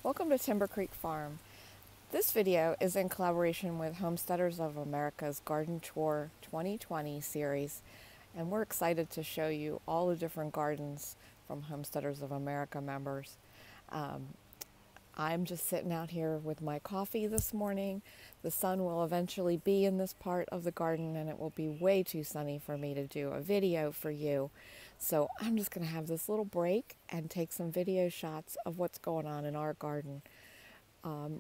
Welcome to Timber Creek Farm. This video is in collaboration with Homesteaders of America's Garden Tour 2020 series, and we're excited to show you all the different gardens from Homesteaders of America members. I'm just sitting out here with my coffee this morning. The sun will eventually be in this part of the garden and it will be way too sunny for me to do a video for you. So I'm just going to have this little break and take some video shots of what's going on in our garden.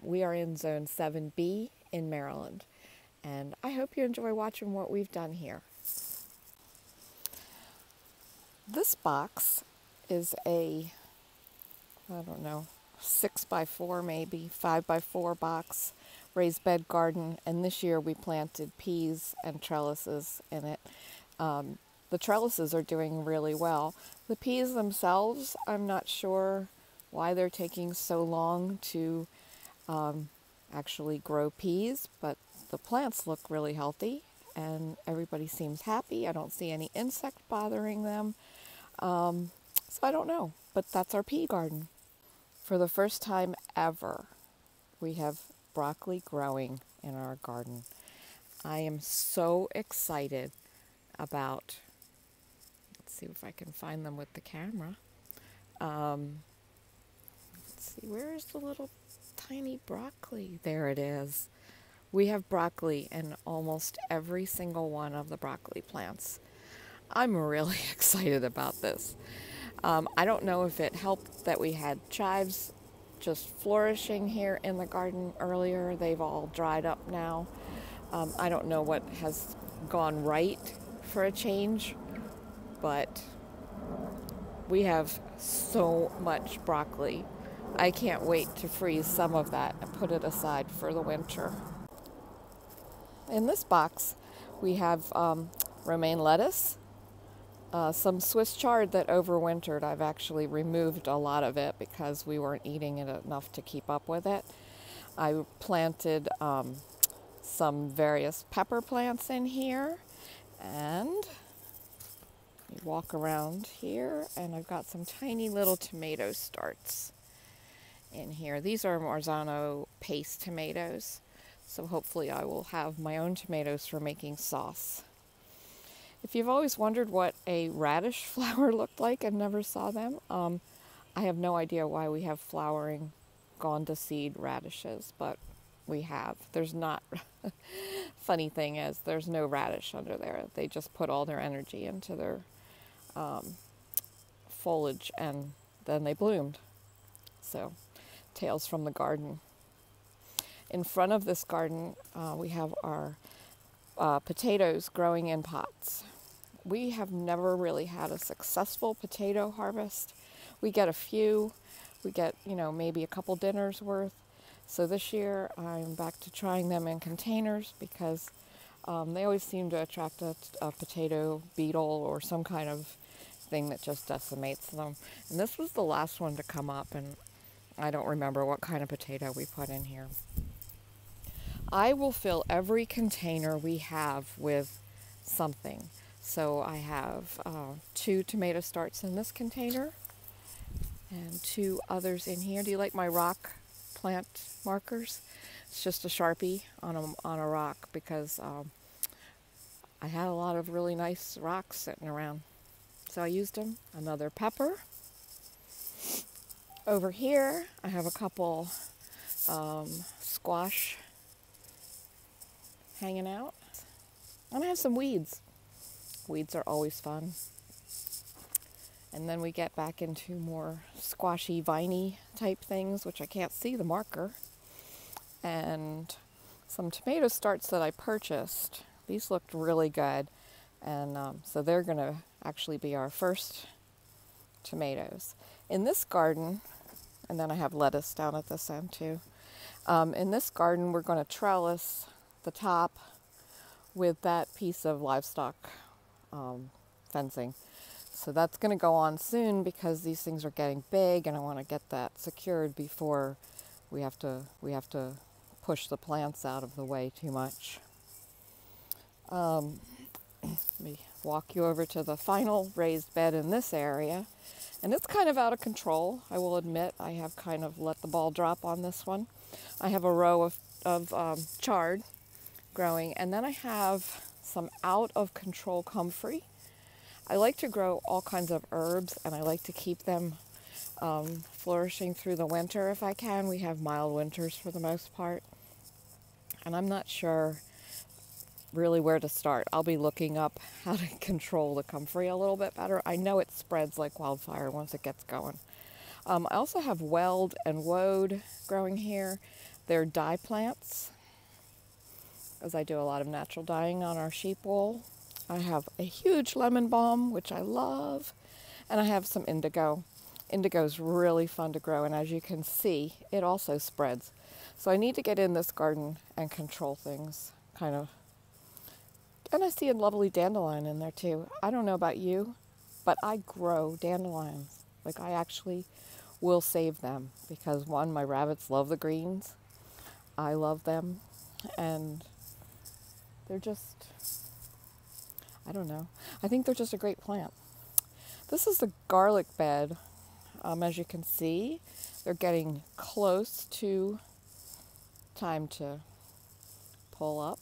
We are in Zone 7B in Maryland, and I hope you enjoy watching what we've done here. This box is a, 6x4, maybe 5x4 box raised bed garden, and this year we planted peas and trellises in it. The trellises are doing really well. The peas themselves, I'm not sure why they're taking so long to actually grow peas, but the plants look really healthy and everybody seems happy. I don't see any insect bothering them. So I don't know, but that's our pea garden. For the first time ever, we have broccoli growing in our garden. I am so excited about, let's see if I can find them with the camera. Let's see, where is the little tiny broccoli? There it is. We have broccoli in almost every single one of the broccoli plants. I'm really excited about this. I don't know if it helped that we had chives just flourishing here in the garden earlier. They've all dried up now. I don't know what has gone right for a change, but we have so much broccoli. I can't wait to freeze some of that and put it aside for the winter. In this box, we have romaine lettuce, some Swiss chard that overwintered. I've actually removed a lot of it because we weren't eating it enough to keep up with it. I planted some various pepper plants in here, and you walk around here and I've got some tiny little tomato starts in here. These are Marzano paste tomatoes, so hopefully I will have my own tomatoes for making sauce. If you've always wondered what a radish flower looked like and never saw them, I have no idea why we have flowering gone to seed radishes, but we have. There's not, funny thing is, there's no radish under there. They just put all their energy into their foliage and then they bloomed. So, tales from the garden. In front of this garden, we have our potatoes growing in pots. We have never really had a successful potato harvest. We get a few. We get, maybe a couple dinners worth. So this year I'm back to trying them in containers because they always seem to attract a potato beetle or some kind of thing that just decimates them. And this was the last one to come up, and I don't remember what kind of potato we put in here. I will fill every container we have with something. So I have 2 tomato starts in this container and 2 others in here. Do you like my rock plant markers? It's just a Sharpie on a rock because I had a lot of really nice rocks sitting around. So I used them. Another pepper. Over here I have a couple squash hanging out. And I have some weeds. Weeds are always fun. And then we get back into more squashy, viney type things, which I can't see the marker. And some tomato starts that I purchased. These looked really good. And so they're going to actually be our first tomatoes. In this garden, and then I have lettuce down at this end too. In this garden, we're going to trellis the top with that piece of livestock fencing. So that's going to go on soon because these things are getting big and I want to get that secured before we have to push the plants out of the way too much. Let me walk you over to the final raised bed in this area. And it's kind of out of control, I will admit. I have kind of let the ball drop on this one. I have a row of chard growing, and then I have some out of control comfrey. I like to grow all kinds of herbs, and I like to keep them flourishing through the winter if I can. We have mild winters for the most part, and I'm not sure really where to start. I'll be looking up how to control the comfrey a little bit better. I know it spreads like wildfire once it gets going. I also have weld and woad growing here. They're dye plants, as I do a lot of natural dyeing on our sheep wool. I have a huge lemon balm, which I love, and I have some indigo. Indigo is really fun to grow, and as you can see, it also spreads. So I need to get in this garden and control things, kind of. And I see a lovely dandelion in there too. I don't know about you, but I grow dandelions. Like, I actually will save them because, one, my rabbits love the greens. I love them, and they're just, I don't know. I think they're just a great plant. This is the garlic bed. As you can see, they're getting close to time to pull up.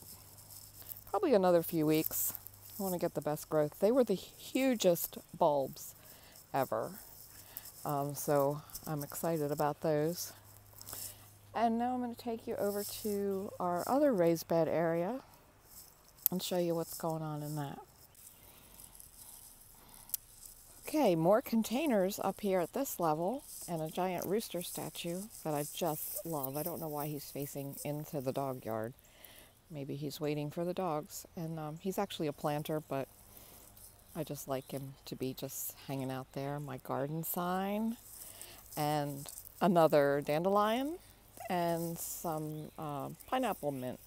Probably another few weeks. I want to get the best growth. They were the hugest bulbs ever. So I'm excited about those. And now I'm going to take you over to our other raised bed area and show you what's going on in that. Okay, more containers up here at this level, and a giant rooster statue that I just love. I don't know why he's facing into the dog yard. Maybe he's waiting for the dogs. And he's actually a planter, but I just like him to be just hanging out there. My garden sign, and another dandelion, and some pineapple mint.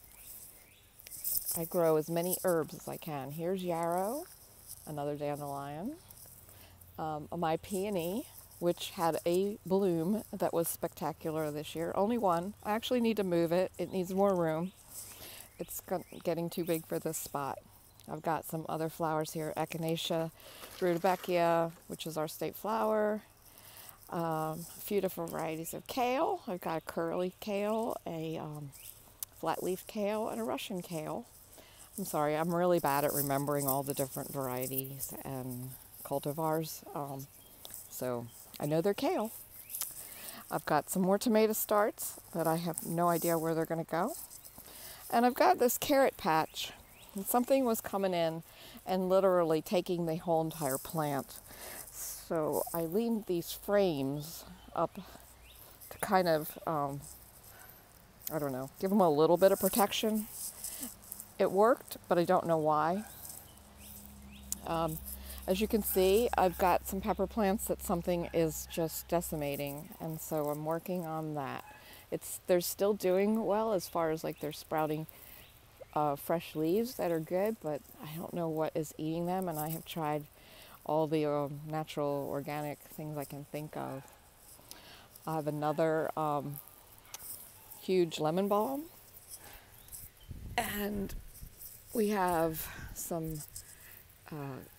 I grow as many herbs as I can. Here's yarrow, another dandelion. My peony, which had a bloom that was spectacular this year. Only one. I actually need to move it. It needs more room. It's getting too big for this spot. I've got some other flowers here. Echinacea rudbeckia, which is our state flower. A few different varieties of kale. I've got a curly kale, a flat leaf kale, and a Russian kale. I'm sorry, I'm really bad at remembering all the different varieties and cultivars. So I know they're kale. I've got some more tomato starts that I have no idea where they're going to go. And I've got this carrot patch. And something was coming in and literally taking the whole entire plant. So I leaned these frames up to kind of, I don't know, give them a little bit of protection. It worked, but I don't know why. As you can see, I've got some pepper plants that something is just decimating, and so I'm working on that. They're still doing well as far as like they're sprouting fresh leaves that are good, but I don't know what is eating them, and I have tried all the natural organic things I can think of. I have another huge lemon balm, and we have some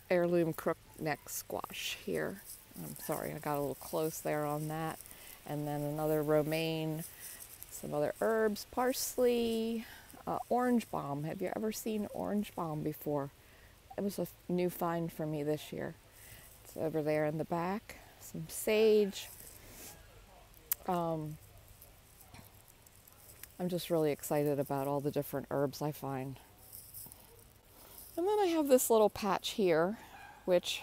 heirloom crookneck squash here. I'm sorry, I got a little close there on that. And then another romaine, some other herbs, parsley, orange balm. Have you ever seen orange balm before? It was a new find for me this year. It's over there in the back. Some sage. I'm just really excited about all the different herbs I find. And then I have this little patch here, which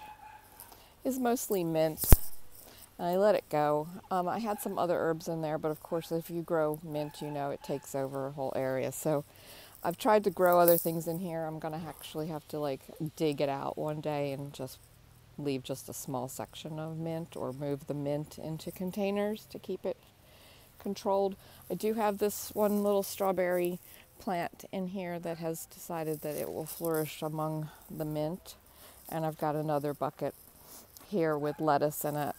is mostly mint. And I let it go. I had some other herbs in there, but of course if you grow mint, you know it takes over a whole area. So I've tried to grow other things in here. I'm going to actually have to like dig it out one day and just leave just a small section of mint, or move the mint into containers to keep it controlled. I do have this one little strawberry plant in here that has decided that it will flourish among the mint, and I've got another bucket here with lettuce in it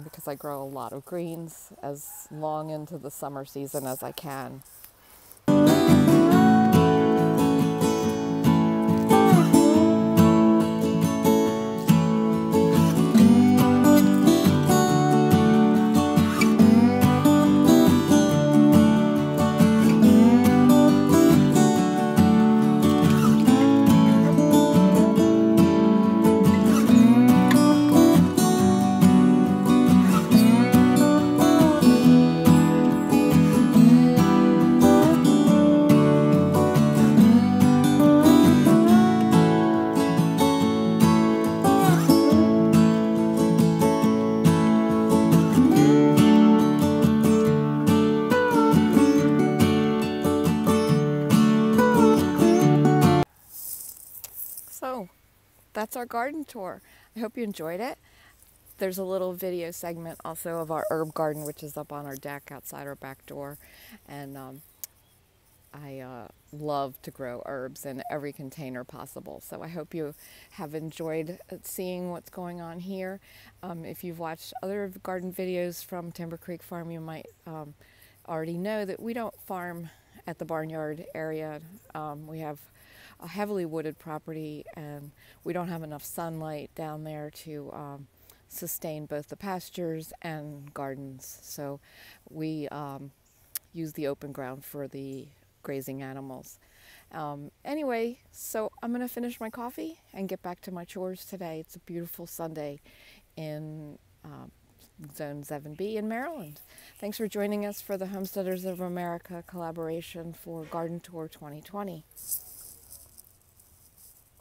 because I grow a lot of greens as long into the summer season as I can. that's our garden tour. I hope you enjoyed it. There's a little video segment also of our herb garden, which is up on our deck outside our back door. And I love to grow herbs in every container possible. So I hope you have enjoyed seeing what's going on here. If you've watched other garden videos from Timber Creek Farm, you might already know that we don't farm at the barnyard area. We have a heavily wooded property, and we don't have enough sunlight down there to sustain both the pastures and gardens. So we use the open ground for the grazing animals. Anyway, so I'm going to finish my coffee and get back to my chores today. It's a beautiful Sunday in Zone 7B in Maryland. Thanks for joining us for the Homesteaders of America collaboration for Garden Tour 2020.